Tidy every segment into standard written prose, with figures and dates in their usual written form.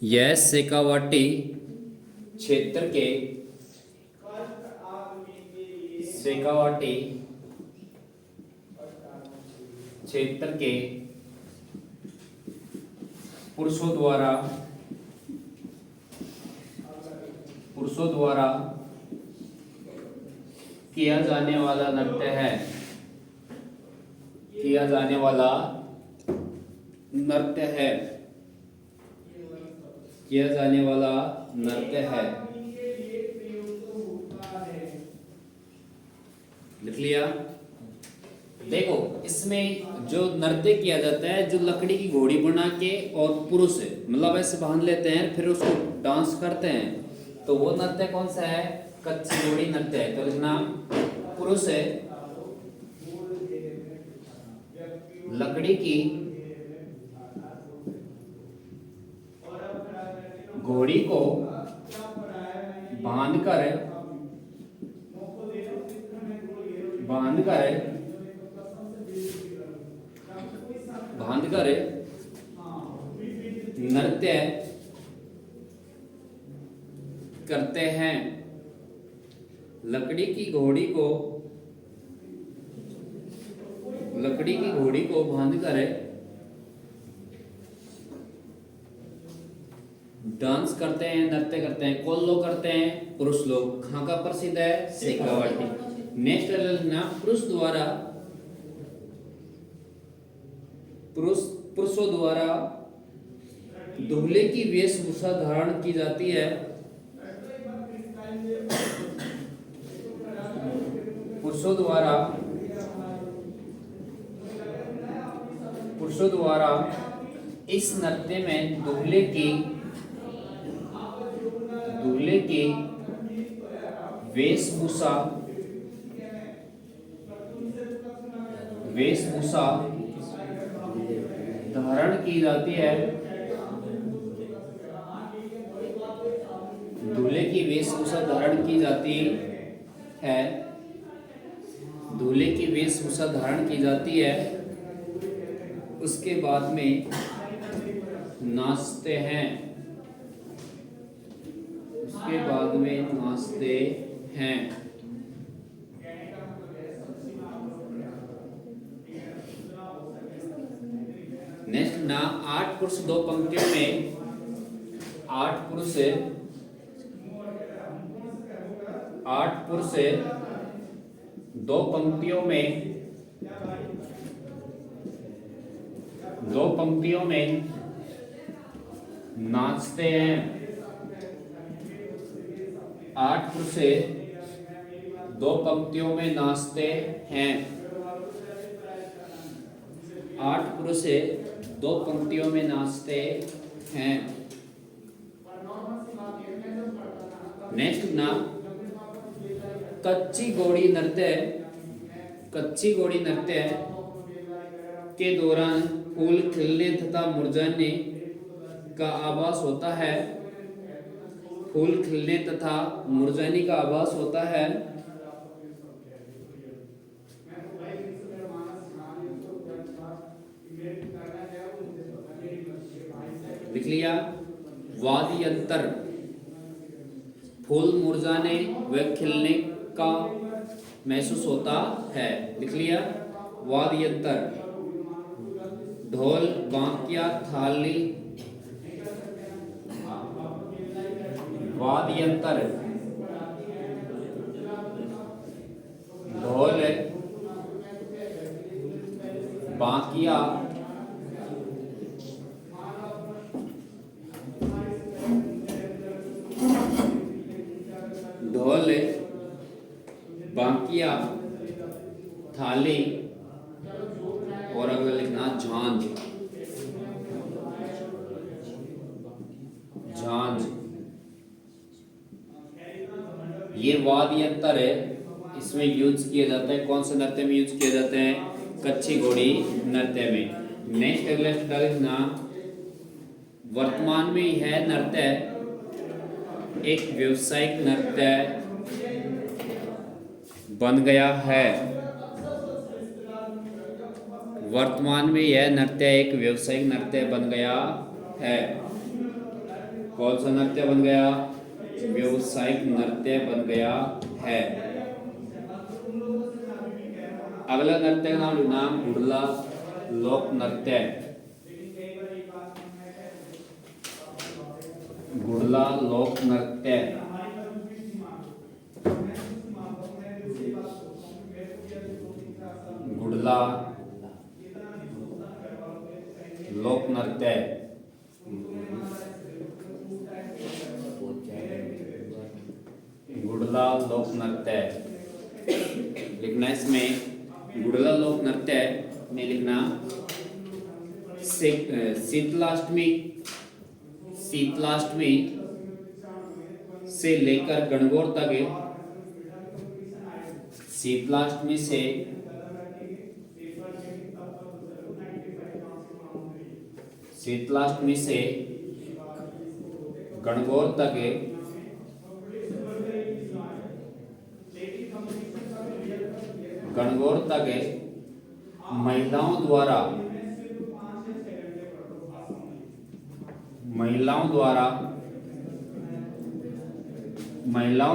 यह शेखावाटी क्षेत्र के शेखावाटी क्षेत्र के पुरुषों द्वारा किया जाने वाला नृत्य है। किया जाने वाला नृत्य है। किया जाने वाला नृत्य है। लिख लिया। देखो इसमें जो नृत्य किया जाता है, जो लकड़ी की घोड़ी बना के और पुरुष मतलब ऐसे बांध लेते हैं फिर उसको डांस करते हैं, तो वो नृत्य कौन सा है? कच्ची घोड़ी नृत्य है। तो लिखना पुरुष है लकड़ी की घोड़ी को बांधकर नृत्य करते हैं। लकड़ी की घोड़ी को बांधकर डांस करते हैं, नृत्य करते हैं। कौन लोग करते हैं? पुरुष लोग। कहाँ का प्रसिद्ध है? शेखावाटी। नेक्स्ट ना पुरुषों द्वारा दूल्हे की वेशभूषा धारण की जाती है। पुरुषों द्वारा इस नृत्य में दूल्हे की वेशभूषा धारण की जाती है। दूल्हे की वेशभूषा धारण की जाती है। दूल्हे की वेशभूषा धारण की जाती है। उसके बाद में नाचते हैं। नेक्स्ट ना 8 पुरुष 2 पंक्तियों में 8 पुरुष 2 पंक्तियों में नाचते हैं। 8 पुरुष 2 पंक्तियों में नाचते हैं। 8 पुरुष 2 पंक्तियों में नाचते हैं। नेक्स्ट ना कच्ची घोड़ी नृत्य के दौरान फूल खिलने तथा मुरझाने का आभास होता है। फूल खिलने तथा मुरझाने का आभास होता है। लिख लिया। वाद्य यंत्र फूल मुरझाने व खिलने का महसूस होता है। लिख लिया। वाद्य यंत्र ढोल, बांकिया, थाली। वाद्य यंत्र ढोल, बांकिया, थाली और अगला लिखना झांझ। ये वाद्य यंत्र है, इसमें यूज किया जाता है। कौन से नृत्य में यूज किया जाता है? कच्ची घोड़ी नृत्य में। नेक्स्ट अगला लिखना वर्तमान में यह नृत्य एक व्यावसायिक नृत्य बन गया है। वर्तमान में यह नृत्य एक व्यावसायिक नृत्य बन गया है। कौन सा नृत्य बन गया? व्यावसायिक नृत्य बन गया है। अगला नृत्य का नाम गुड़ला लोक नृत्य। गुड़ला लोक नृत्य। गुड़ला लोक नृत्य। गुड़ला लोक नृत्य लिखना। इसमें गुड़ला लोक नृत्य में लिखना शीतलाष्टमी से लेकर गणगौर तक, शीतलाष्टमी से गणगौर तक महिलाओं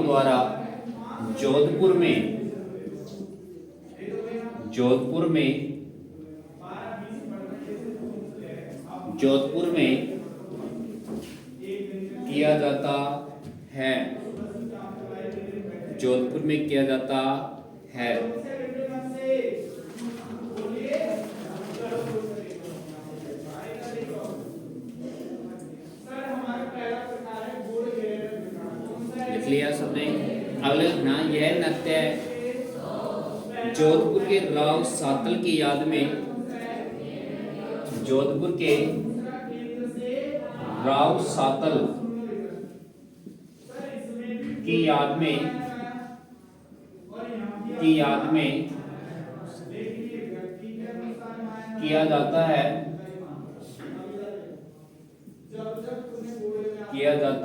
द्वारा जोधपुर में किया जाता है। जोधपुर में किया जाता है। लिख लिया सबने? अगले लिखना, यह नृत्य जोधपुर के राव सातल की याद में, जोधपुर के राव सातल की याद में किया जाता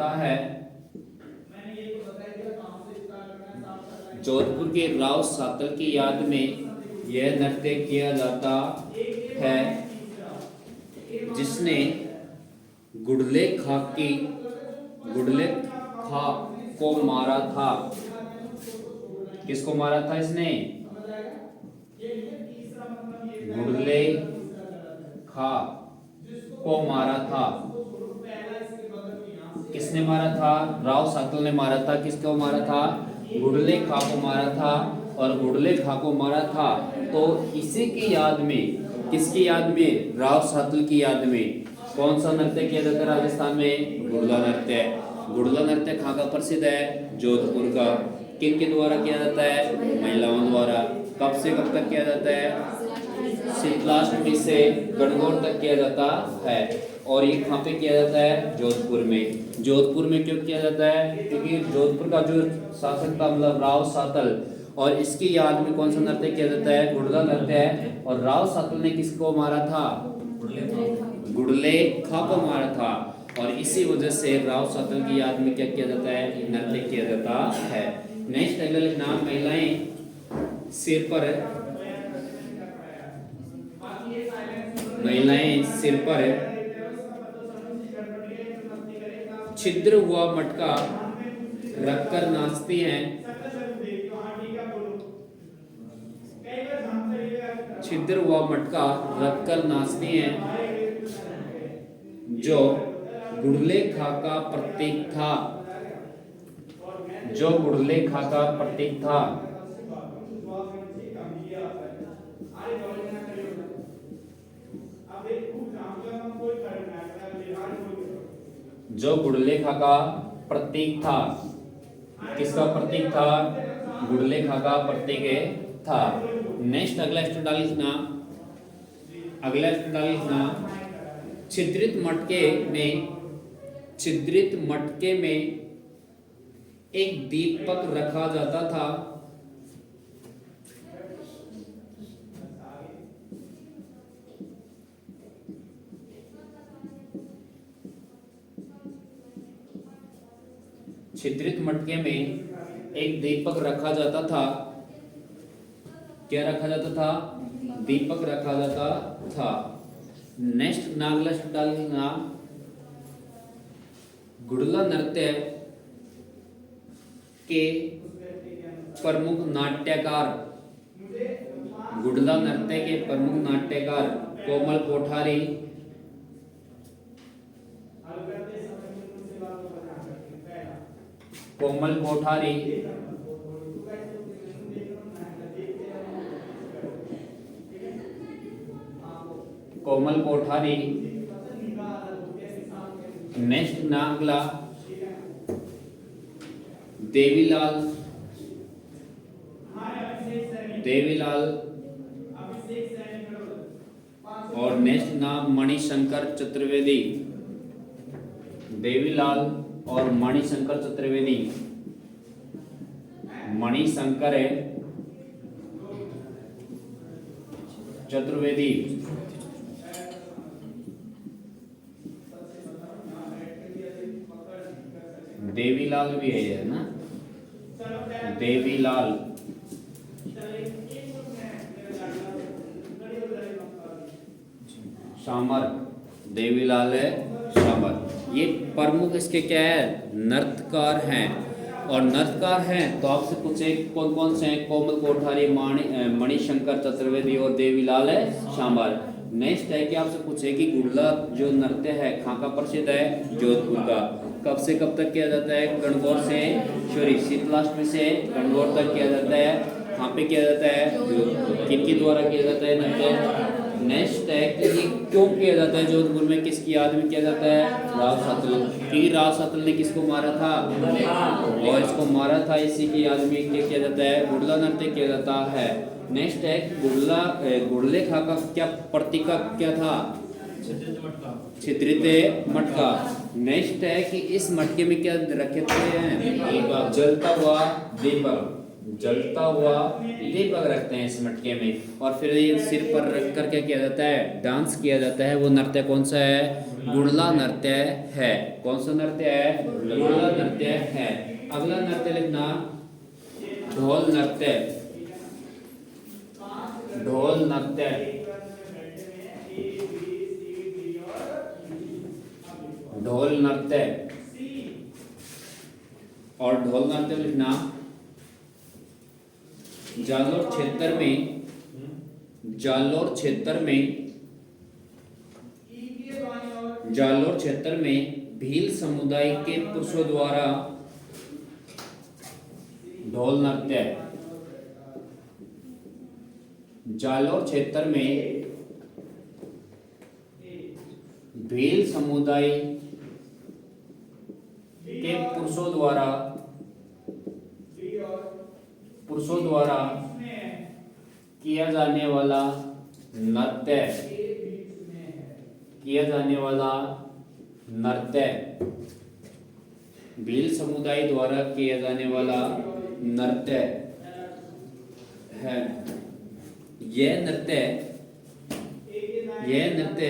है। जोधपुर के राव सातल की याद में यह नृत्य किया जाता है, जिसने गुड़ले खा को मारा था। किसको मारा था इसने? गुड़ले खा को मारा था। किसने मारा था? राव सातल ने मारा था। किसको मारा था? गुड़ले खा को मारा था। और गुड़ले खा को मारा था तो इसी की याद में, किसकी याद में? राव सातल की याद में कौन सा नृत्य किया जाता है राजस्थान में? गुड़ला नृत्य। गुड़ला नृत्य कहाँ का प्रसिद्ध है? जोधपुर का। किन के द्वारा किया जाता है? महिलाओं द्वारा। कब से कब तक किया जाता है? शीतलाष्टमी से गणगौर तक किया जाता है। और ये कहाँ पे किया जाता है? जोधपुर में। जोधपुर में क्यों किया जाता है? क्योंकि जोधपुर का जो शासक था, मतलब राव सातल, और इसकी याद में कौन सा नृत्य किया जाता है? गुड़ला नृत्य है। और राव सातल ने किसको मारा था? गुड़ले खा को मारा था। और इसी वजह से राव सातल की याद में क्या किया जाता है? नृत्य किया जाता है। नेक्स्ट अगला लिखना, महिलाएं सिर पर छिद्र हुआ मटका रखकर नाचती हैं। छिद्र हुआ मटका रखकर नाचती हैं, जो गुड़ले खा का प्रतीक था। जो गुड़ले खा का प्रतीक था। जो गुड़ले खा का प्रतीक था। किसका प्रतीक था? गुड़ले खा का प्रतीक था। नेक्स्ट अगला स्टूडेंट लिखना, छिद्रित मटके में एक दीपक रखा जाता था। छिद्रित मटके में एक दीपक रखा जाता था। क्या रखा जाता था? दीपक रखा जाता था। नेक्स्ट नागला डालना, गुड़ला नृत्य के प्रमुख नाट्यकार, गुड़ला नृत्य के प्रमुख नाट्यकार कोमल कोठारी, कोमल कोठारी, कोमल कोठारी, नेक्स्ट नागला देवीलाल, देवीलाल, और नेक्स्ट नाम मणिशंकर चतुर्वेदी, देवीलाल और मणिशंकर चतुर्वेदी। मणिशंकर है चतुर्वेदी, देवीलाल भी है ना, देवीलाल, शामर, देवीलाल है शामर। ये प्रमुख इसके क्या है, नृत्यकार हैं। और नृत्यकार हैं तो आपसे पूछे कौन कौन से हैं, कोमल कोठारी, मणिशंकर चतुर्वेदी और देवीलाल है शामर। नेक्स्ट है कि आपसे पूछे कि गुड़ला जो नृत्य है कहाँ का प्रसिद्ध है, जोधपुर का। कब से कब तक किया जाता है, गणगौर से सॉरी शीतलाष्टमी से गणगौर तक किया जाता है। कहाँ पे किया जाता है, किनके द्वारा किया जाता है नृत्य। नेक्स्ट है कि ये क्यों किया जाता है जोधपुर में, किसकी याद में किया जाता है, राव सातल की। राव सातल ने किसको मारा था, और इसको मारा था, इसी की याद में क्या किया जाता है, गुड़ला नृत्य किया जाता है। नेक्स्ट है गुड़ला, गुड़ले खा का क्या प्रतीक क्या था, छिद्रित मटका। नेक्स्ट है कि इस मटके में क्या रखे हैं, जलता हुआ दीपक, जलता हुआ दीपक रखते हैं इस मटके में। और फिर ये सिर पर रख कर क्या किया जाता है, डांस किया जाता है। वो नृत्य कौन सा है, गुड़ला नृत्य है। कौन सा नृत्य है, गुड़ला नृत्य है। अगला नृत्य लिखना ढोल नृत्य, ढोल नृत्य, ढोल नृत्य। और ढोल नृत्य लिखना जालोर क्षेत्र में, जालोर क्षेत्र में, जालोर क्षेत्र में भील समुदाय के पुरुषों द्वारा ढोल नृत्य। जालोर क्षेत्र में भील समुदाय के पुरुषों द्वारा किया जाने वाला नृत्य, किया जाने वाला नृत्य, भील समुदाय द्वारा किया जाने वाला नृत्य है। यह नृत्य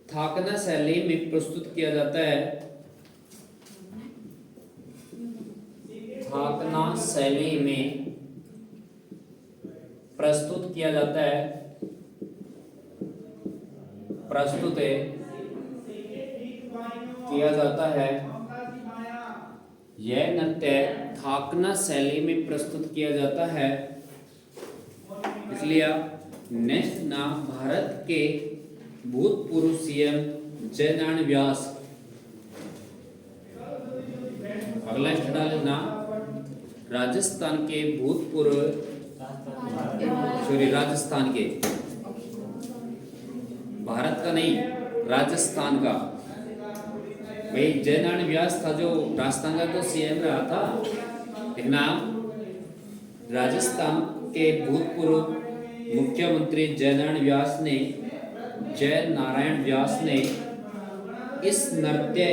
थाकना शैली में प्रस्तुत किया जाता है। थाकना शैली में प्रस्तुत किया जाता है, प्रस्तुत किया जाता है। यह नृत्य थाकना शैली में प्रस्तुत किया जाता है। इसलिए नेक्स्ट नाम भारत के भूतपूर्व सीएम जयनारायण व्यास। अगला स्टेटमेंट ना राजस्थान के भूतपूर्व, सॉरी राजस्थान के, भारत का नहीं राजस्थान का। भाई जयनारायण व्यास था जो राजस्थान का तो सीएम रहा था, लेकिन राजस्थान के भूतपूर्व मुख्यमंत्री जयनारायण व्यास ने इस नृत्य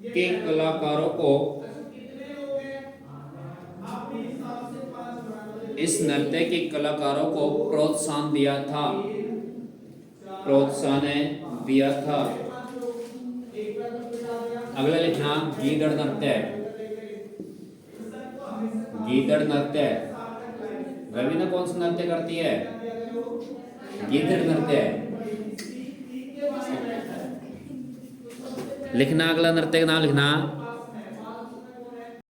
के कलाकारों को, इस नृत्य के कलाकारों को प्रोत्साहन दिया था, प्रोत्साहन दिया था। अगला लिखना गीदड़ नृत्य, गीदड़ नृत्य। रवीना कौन सा नृत्य करती है, गीदड़ नृत्य। लिखना, अगला नृत्य का नाम लिखना।